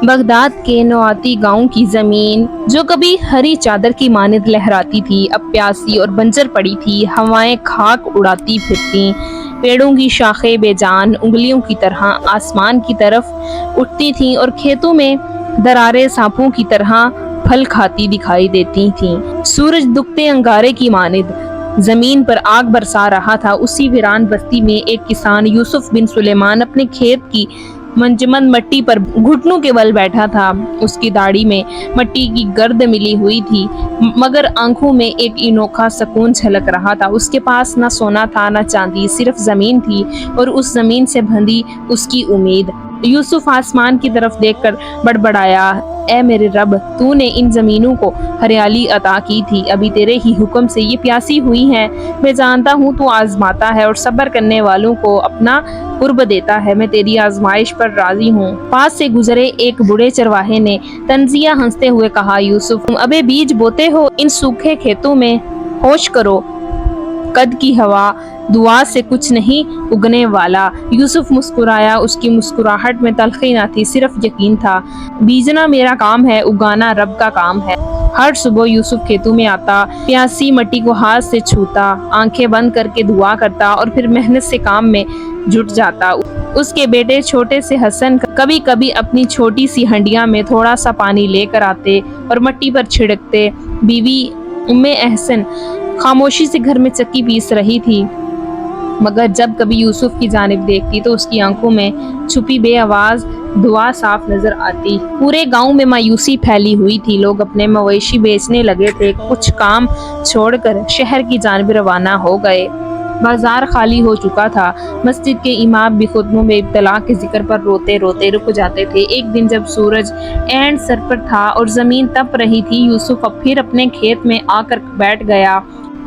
Baghdad کے نواتی گاؤں کی زمین جو کبھی ہری چادر کی مانند لہراتی تھی اب پیاسی اور بنجر پڑی تھی۔ ہوائیں خاک اڑاتی پھرتیں، پیڑوں کی شاخیں بے جان انگلیوں کی طرح آسمان کی طرف اٹھتی تھیں اور کھیتوں میں دراریں سانپوں کی طرح پھل کھاتی دکھائی دیتی تھیں۔ سورج دکھتے انگارے کی مانند زمین پر آگ برسا رہا تھا۔ اسی ویران بستی میں ایک کسان یوسف بن سلیمان اپنے کھیت کی منجمد مٹی پر گھٹنوں کے بل بیٹھا تھا۔ اس کی داڑھی میں مٹی کی گرد ملی ہوئی تھی مگر آنکھوں میں ایک انوکھا سکون جھلک رہا تھا۔ اس کے پاس نہ سونا تھا نہ چاندی، صرف زمین تھی اور اس زمین سے بندھی اس کی امید۔ یوسف آسمان کی طرف دیکھ کر بڑبڑایا، اے میرے رب، تو نے ان زمینوں کو ہریالی عطا کی تھی، ابھی تیرے ہی حکم سے یہ پیاسی ہوئی ہیں۔ میں جانتا ہوں تو آزماتا ہے اور صبر کرنے والوں کو اپنا قرب دیتا ہے، میں تیری آزمائش پر راضی ہوں۔ پاس سے گزرے ایک بوڑھے چرواہے نے طنزیہ ہنستے ہوئے کہا، یوسف، تم ابے بیج بوتے ہو، ان سوکھے کھیتوں میں ہوش کرو، قد کی ہوا دعا سے کچھ نہیں اگنے والا۔ یوسف مسکرایا، اس کی مسکراہٹ میں تلخی نہ تھی، صرف یقین تھا۔ بیجنا میرا کام ہے، اگانا رب کا کام ہے۔ ہر صبح یوسف کھیتوں میں آتا، پیاسی مٹی کو ہاتھ سے چھوتا، آنکھیں بند کر کے دعا کرتا اور پھر محنت سے کام میں جٹ جاتا۔ اس کے بیٹے چھوٹے سے حسن کبھی کبھی اپنی چھوٹی سی ہنڈیاں میں تھوڑا سا پانی لے کر آتے اور مٹی پر چھڑکتے۔ بیوی احسن خاموشی سے گھر میں چکی پیس رہی تھی مگر جب کبھی یوسف کی جانب دیکھتی تو اس کی آنکھوں میں چھپی بے آواز دعا صاف نظر آتی۔ پورے گاؤں میں مایوسی پھیلی ہوئی تھی، لوگ اپنے مویشی بیچنے لگے تھے، کچھ کام چھوڑ کر شہر کی جانب روانہ ہو گئے۔ بازار خالی ہو چکا تھا، مسجد کے امام بھی خطبوں میں ابتلا کے ذکر پر روتے روتے رک جاتے تھے۔ ایک دن جب سورج عین سر پر تھا اور زمین تپ رہی تھی، یوسف پھر اپنے کھیت میں آ کر بیٹھ گیا۔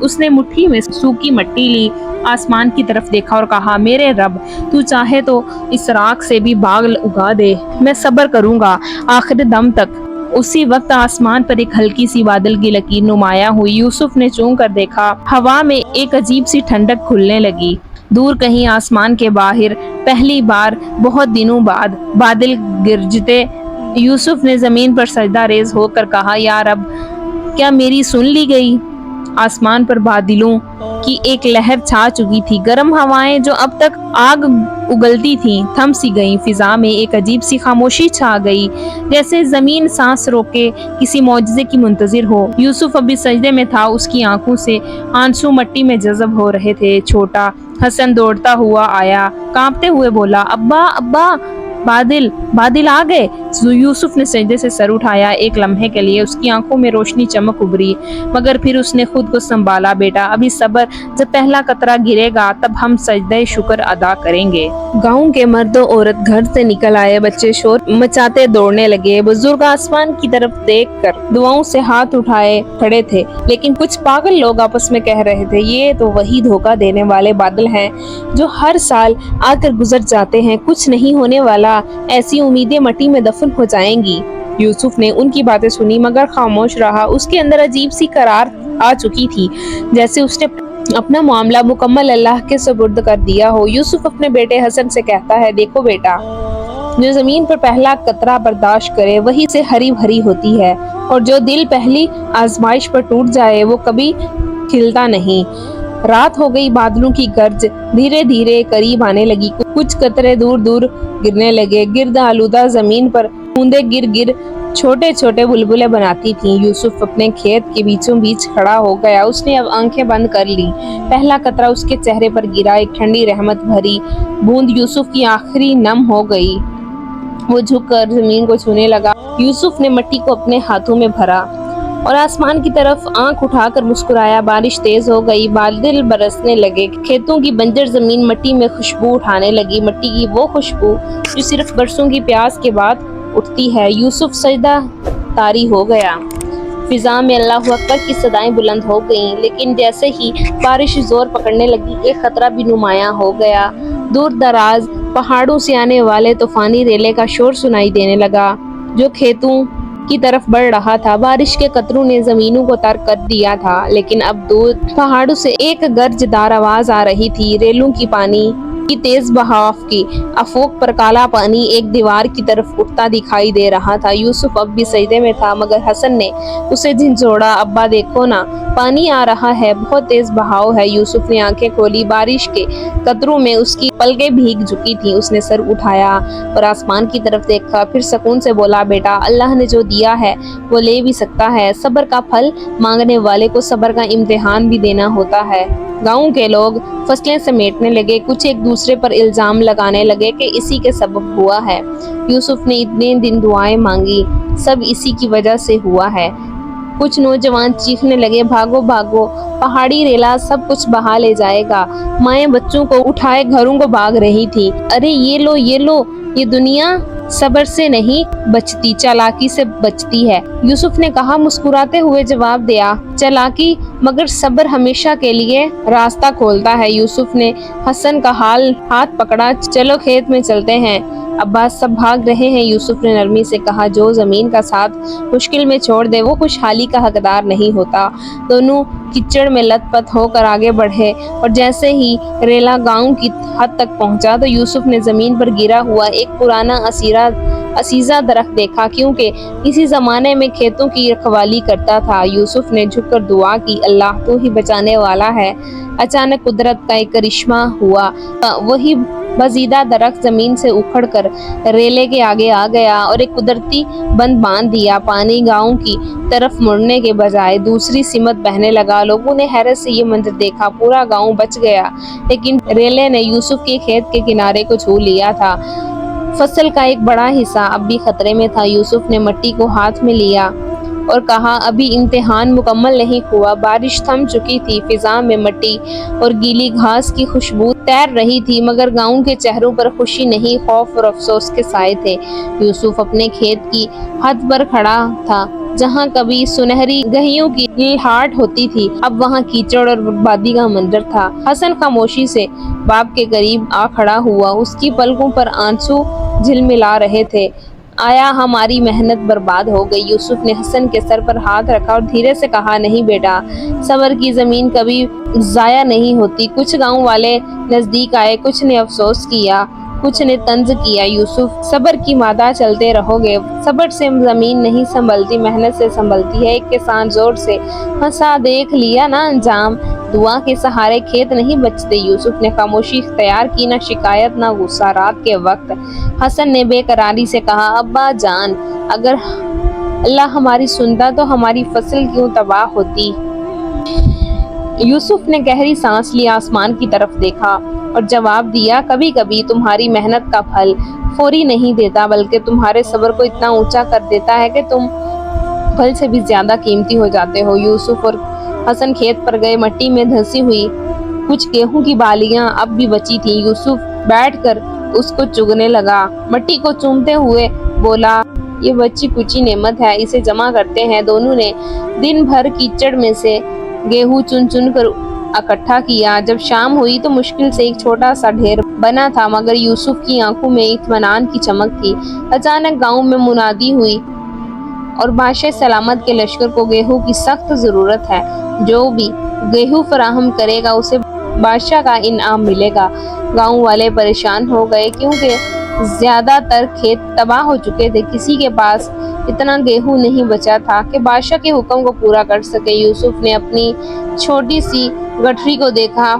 اس نے مٹھی میں سوکھی مٹی لی، آسمان کی طرف دیکھا اور کہا، میرے رب، تو چاہے تو اس راکھ سے بھی باغ اگا دے، میں صبر کروں گا آخر دم تک۔ اسی وقت آسمان پر ایک ہلکی سی بادل کی لکیر نمایاں ہوئی۔ یوسف نے چون کر دیکھا، ہوا میں ایک عجیب سی ٹھنڈک کھلنے لگی۔ دور کہیں آسمان کے باہر پہلی بار بہت دنوں بعد بادل گرجتے۔ یوسف نے زمین پر سجدہ ریز ہو کر کہا، یا رب، کیا میری سن لی گئی؟ آسمان پر بادلوں کی ایک لہر چھا چکی تھی، گرم ہوائیں جو اب تک آگ اگلتی تھیں تھم سی گئیں، فضا میں ایک عجیب سی خاموشی چھا گئی، جیسے زمین سانس روکے کسی معجزے کی منتظر ہو۔ یوسف ابھی سجدے میں تھا، اس کی آنکھوں سے آنسو مٹی میں جذب ہو رہے تھے۔ چھوٹا حسن دوڑتا ہوا آیا، کانپتے ہوئے بولا، ابا ابا، بادل آ گئے۔ یوسف نے سجدے سے سر اٹھایا، ایک لمحے کے لیے اس کی آنکھوں میں روشنی چمک ابھری مگر پھر اس نے خود کو سنبھالا، بیٹا ابھی صبر، جب پہلا قطرہ گرے گا تب ہم سجدہ شکر ادا کریں گے۔ گاؤں کے مرد و عورت گھر سے نکل آئے، بچے شور مچاتے دوڑنے لگے، بزرگ آسمان کی طرف دیکھ کر دعاؤں سے ہاتھ اٹھائے کھڑے تھے، لیکن کچھ پاگل لوگ آپس میں کہہ رہے تھے، یہ تو وہی دھوکہ دینے والے بادل ہیں جو ہر سال آ کر گزر جاتے ہیں، کچھ نہیں ہونے والا، ایسی امیدیں مٹی میں دفن ہو جائیں گی۔ یوسف نے ان کی باتیں سنی مگر خاموش رہا، اس کے اندر عجیب سی قرار آ چکی تھی، جیسے اس نے اپنا معاملہ مکمل اللہ کے سپرد کر دیا ہو۔ یوسف اپنے بیٹے حسن سے کہتا ہے، دیکھو بیٹا، جو زمین پر پہلا قطرہ برداشت کرے وہی سے ہری بھری ہوتی ہے، اور جو دل پہلی آزمائش پر ٹوٹ جائے وہ کبھی کھلتا نہیں۔ رات ہو گئی، بادلوں کی گرج دھیرے دھیرے قریب آنے لگی، کچھ قطرے دور دور گرنے لگے، گرد آلودہ زمین پر بوندیں گر گر چھوٹے چھوٹے بلبلے بناتی تھیں۔ یوسف اپنے کھیت کے بیچوں بیچ کھڑا ہو گیا، اس نے اب آنکھیں بند کر لی۔ پہلا قطرہ اس کے چہرے پر گرا، ایک ٹھنڈی رحمت بھری بوند یوسف کی آخری نم ہو گئی، وہ جھک کر زمین کو چھونے لگا۔ یوسف نے مٹی کو اپنے ہاتھوں میں بھرا اور آسمان کی طرف آنکھ اٹھا کر مسکرایا۔ بارش تیز ہو گئی، بادل برسنے لگے، کھیتوں کی بنجر زمین مٹی میں خوشبو اٹھانے لگی، مٹی کی وہ خوشبو جو صرف برسوں کی پیاس کے بعد اٹھتی ہے۔ یوسف سجدہ طاری ہو گیا، فضا میں اللہ اکبر کی صدائیں بلند ہو گئیں، لیکن جیسے ہی بارش زور پکڑنے لگی ایک خطرہ بھی نمایاں ہو گیا۔ دور دراز پہاڑوں سے آنے والے طوفانی ریلے کا شور سنائی دینے لگا جو کھیتوں کی طرف بڑھ رہا تھا۔ بارش کے قطروں نے زمینوں کو تر کر دیا تھا، لیکن اب دور پہاڑوں سے ایک گرج دار آواز آ رہی تھی، ریلوں کی پانی की तेज बहाव की अफोक पर काला पानी एक दीवार की तरफ उठता दिखाई दे रहा था। यूसुफ अब भी सजदे में था, मगर हसन ने उसे झिंझोड़ा। अब्बा देखो ना, पानी आ रहा है, बहुत तेज बहाव है। यूसुफ ने आंखें खोली, बारिश के कतरों में उसकी पलकें भीग चुकी थी। उसने सर उठाया और आसमान की तरफ देखा, फिर सुकून से बोला, बेटा, अल्लाह ने जो दिया है वो ले भी सकता है। सब्र का फल मांगने वाले को सब्र का इम्तिहान भी देना होता है। गांव के लोग फसलें समेटने लगे, कुछ एक दूसरे पर इल्जाम लगाने लगे कि इसी के सबब हुआ है। यूसुफ ने इतने दिन दुआएं मांगी, सब इसी की वजह से हुआ है। कुछ नौजवान चीखने लगे, भागो भागो, पहाड़ी रेला सब कुछ बहा ले जाएगा। माएं बच्चों को उठाए घरों को भाग रही थी। अरे ये लो, ये दुनिया सब्र से नहीं बचती, चालाकी से बचती है। यूसुफ ने कहा, मुस्कुराते हुए जवाब दिया, चालाकी, मगर सब्र हमेशा के लिए रास्ता खोलता है। यूसुफ ने हसन का हाथ पकड़ा, चलो खेत में चलते हैं। अब्बास, सब भाग रहे हैं। यूसुफ ने नरमी से कहा, जो जमीन का साथ मुश्किल में छोड़ दे वो खुशहाली का हकदार नहीं होता। दोनों कीचड़ में लथपथ होकर आगे बढ़े और जैसे ही रेला गांव की हद तक पहुंचा तो यूसुफ ने जमीन पर गिरा हुआ एक पुराना असीजा दरख्त देखा, क्योंकि इसी जमाने में खेतों की रखवाली करता था। यूसुफ ने झुककर दुआ की, अल्लाह तू ही बचाने वाला है। अचानक कुदरत का एक करिश्मा हुआ। वही बजीदा दरख्त जमीन से उखड़कर रेले के आगे आ गया और एक कुदरती बंद बांध दिया। पानी गांव की तरफ मुड़ने के बजाय दूसरी सिमत बहने लगा। लोगों ने हैरत से ये मंजर देखा। पूरा गांव बच गया, लेकिन रेले ने यूसुफ के खेत के किनारे को छू लिया था। फसल का एक बड़ा हिस्सा अब भी खतरे में था। यूसुफ ने मिट्टी को हाथ में लिया और कहा, अभी इम्तिहान मुकम्मल नहीं हुआ। बारिश थम चुकी थी, फिजा में मिट्टी और गीली घास की खुशबू तैर रही थी, मगर गांव के चेहरों पर खुशी नहीं, खौफ और अफसोस के साए थे। यूसुफ अपने खेत की हद पर खड़ा था, जहां कभी सुनहरी गहियों की लहलहाट होती थी, अब वहां कीचड़ और बर्बादी का मंजर था। हसन खामोशी से बाप के करीब आ खड़ा हुआ, उसकी पलकों पर आंसू झिलमिला रहे थे। आया हमारी मेहनत बर्बाद हो गई। यूसुफ ने हसन के सर पर हाथ रखा और धीरे से कहा, नहीं बेटा, सब्र की जमीन कभी जाया नहीं होती। कुछ गांव वाले नजदीक आए, कुछ ने अफसोस किया, कुछ ने तंज किया। यूसुफ, सब्र की मादा चलते रहोगे। सब्र से जमीन नहीं संभलती, मेहनत से संभलती है। एक किसान जोर से हंसा, देख लिया ना अंजाम, दुआ के सहारे खेत नहीं बचते। यूसुफ ने खामोशी इख्तियार की, ना शिकायत ना गुस्सा। रात के वक्त हसन ने बेकरारी से कहा, अब्बा जान, अगर अल्लाह हमारी सुनता तो हमारी फसल क्यों तबाह होती। यूसुफ ने गहरी सांस ली, आसमान की तरफ देखा और जवाब दिया, कभी कभी तुम्हारी मेहनत का फल फौरी नहीं देता, बल्कि तुम्हारे सब्र को इतना ऊंचा कर देता है कि तुम फल से भी ज्यादा कीमती हो जाते हो। यूसुफ और हसन खेत पर गए। मिट्टी में धंसी हुई कुछ गेहूं की बालियां अब भी बची थी। यूसुफ बैठकर उसको चुगने लगा, मिट्टी को चूमते हुए बोला, ये बच्ची कुची नेमत है, इसे जमा करते हैं। दोनों ने दिन भर कीचड़ में से गेहूं चुन चुन कर इकट्ठा किया। जब शाम हुई तो मुश्किल से एक छोटा सा ढेर बना था, मगर यूसुफ की आंखों में इत्मीनान की चमक थी। अचानक गांव में मुनादी हुई और बादशाह सलामत के लश्कर को गेहूं की सख्त जरूरत है। जो भी गेहूं फराहम करेगा उसे बादशाह का इनाम मिलेगा। गांव वाले परेशान हो गए, क्योंकि ज्यादातर खेत तबाह हो चुके थे। किसी के पास इतना गेहूं नहीं बचा था कि बादशाह के हुक्म को पूरा कर सके। यूसुफ ने अपनी छोटी सी गठरी को देखा,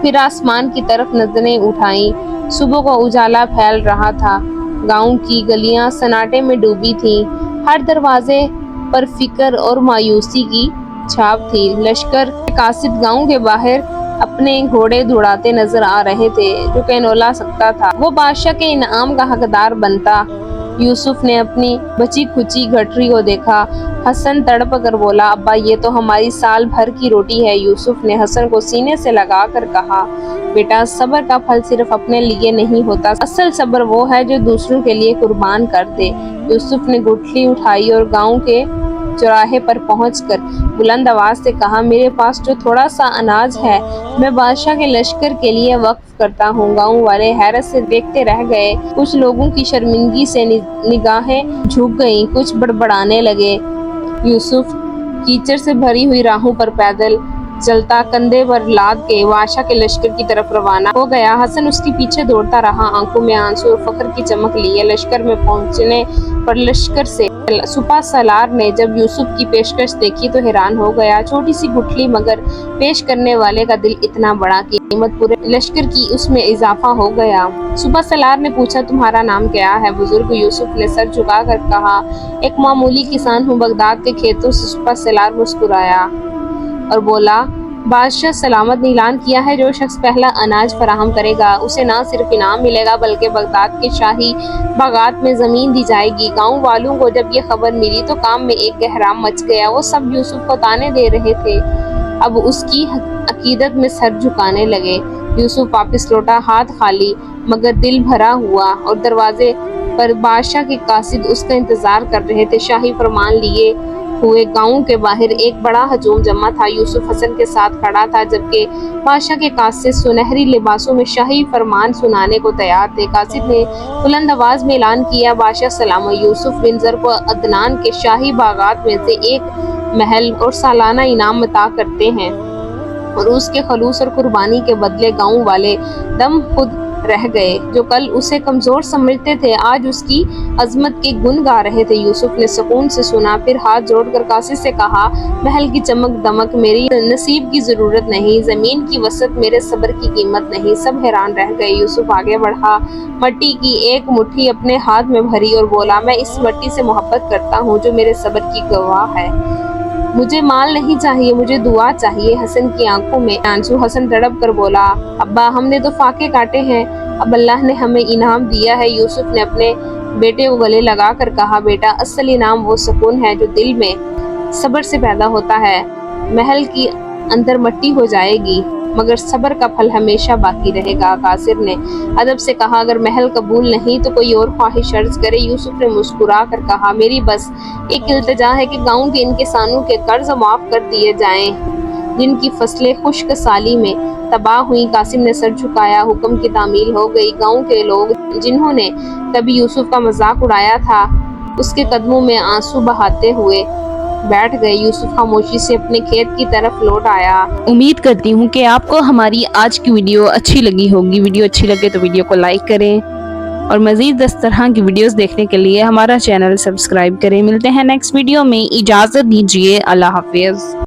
फिर आसमान की तरफ नजरें उठाई। सुबह का उजाला फैल रहा था। गांव की गलियां सन्नाटे में डूबी थीं। हर दरवाजे पर फिक्र और मायूसी की छाप थी। लश्कर कासिद गांव के बाहर अपने घोड़े दौड़ाते नजर आ रहे थे। जो कैनोला सकता था वो बादशाह के इनाम का हकदार बनता। यूसुफ ने अपनी बची खुची गठरी को देखा। हसन तड़प कर बोला, अब्बा, ये तो हमारी साल भर की रोटी है। यूसुफ ने हसन को सीने से लगा कर कहा, बेटा, सब्र का फल सिर्फ अपने लिए नहीं होता, असल सब्र वो है जो दूसरों के लिए कुर्बान कर दे। यूसुफ ने गुठली उठाई और गांव के चौराहे पर पहुंचकर बुलंद आवाज से कहा, मेरे पास जो थोड़ा सा अनाज है मैं बादशाह के लश्कर के लिए वक्फ करता हूँ। गांव वाले हैरत से देखते रह गए। कुछ लोगों की शर्मिंदगी से निगाहें झुक गईं, कुछ बड़बड़ाने लगे। यूसुफ कीचड़ से भरी हुई राहों पर पैदल चलता कंधे पर लाद के बादशाह के लश्कर की तरफ रवाना हो गया। हसन उसके पीछे दौड़ता रहा, आंखों में आंसू और फख्र की चमक लिए। लश्कर में पहुंचने पर लश्कर से सुपा सलार ने जब यूसुफ की पेशकश देखी तो हैरान हो गया। छोटी सी गुठली मगर पेश करने वाले का दिल इतना बड़ा कि कीमत पूरे लश्कर की उसमें इजाफा हो गया। सुपा सलार ने पूछा, तुम्हारा नाम क्या है? बुजुर्ग यूसुफ ने सर झुकाकर कहा, एक मामूली किसान हूँ, बगदाद के खेतों से। सुपा सलार मुस्कुराया और बोला, बादशाह सलामत ने ऐलान किया है, जो शख्स पहला अनाज फराहम करेगा उसे न सिर्फ इनाम मिलेगा बल्कि बगदाद के शाही बागात में जमीन दी जाएगी। गांव वालों को जब ये खबर मिली तो काम में एक गहराम मच गया। वो सब यूसुफ को ताने दे रहे थे, अब उसकी अकीदत में सर झुकाने लगे। यूसुफ वापस लौटा, हाथ खाली मगर दिल भरा हुआ, और दरवाजे पर बादशाह के कासिद उसका इंतजार कर रहे थे। शाही फरमान लिए हुए गांव के बाहर एक बड़ा हजूम जमा था। यूसुफ हसन के साथ खड़ा था, जबकि बादशाह के कासिद सुनहरी लिबासों में शाही फरमान सुनाने को तैयार थे। कासिद ने बुलंद आवाज में ऐलान किया, बादशाह सलाम, यूसुफ बिन ज़र को अदनान के शाही बागात में से एक महल और सालाना इनाम अता करते हैं, और उसके खलूस और कुर्बानी के बदले गाँव वाले दम खुद रह गए। जो कल उसे कमजोर समझते थे आज उसकी अजमत के गुण गा रहे थे। यूसुफ ने सुकून से सुना, फिर हाथ जोड़कर कासिद से कहा, महल की चमक दमक मेरी नसीब की जरूरत नहीं, जमीन की वसत मेरे सब्र की कीमत नहीं। सब हैरान रह गए। यूसुफ आगे बढ़ा, मट्टी की एक मुट्ठी अपने हाथ में भरी और बोला, मैं इस मट्टी से मोहब्बत करता हूँ जो मेरे सब्र की गवाह है। मुझे माल नहीं चाहिए, मुझे दुआ चाहिए। हसन की आंखों में आंसू। हसन तड़प कर बोला, अब्बा हमने तो फाके काटे हैं, अब अल्लाह ने हमें इनाम दिया है। यूसुफ ने अपने बेटे को गले लगा कर कहा, बेटा असल इनाम वो सुकून है जो दिल में सब्र से पैदा होता है। महल की अंदर मट्टी हो जाएगी मगर सब्र का फल हमेशा बाकी रहेगा। कासिर ने अदब से कहा, अगर महल कबूल नहीं तो कोई और ख्वाहिश अर्ज करे। यूसुफ ने मुस्कुरा कर कहा, मेरी बस एक इल्तिजा है कि गांव के इन किसानों के कर्ज माफ कर दिए जाएं जिनकी फसलें खुश्क साली में तबाह हुई। कासिम ने सर झुकाया, हुक्म की तामील हो गई। गांव के लोग जिन्होंने कभी यूसुफ का मजाक उड़ाया था उसके कदमों में आंसू बहाते हुए बैठ गए। यूसुफ खामोशी से अपने खेत की तरफ लौट आया। उम्मीद करती हूँ कि आपको हमारी आज की वीडियो अच्छी लगी होगी। वीडियो अच्छी लगे तो वीडियो को लाइक करें और मज़ीद इस तरह की वीडियोस देखने के लिए हमारा चैनल सब्सक्राइब करें। मिलते हैं नेक्स्ट वीडियो में, इजाज़त दीजिए, अल्लाह हाफिज़।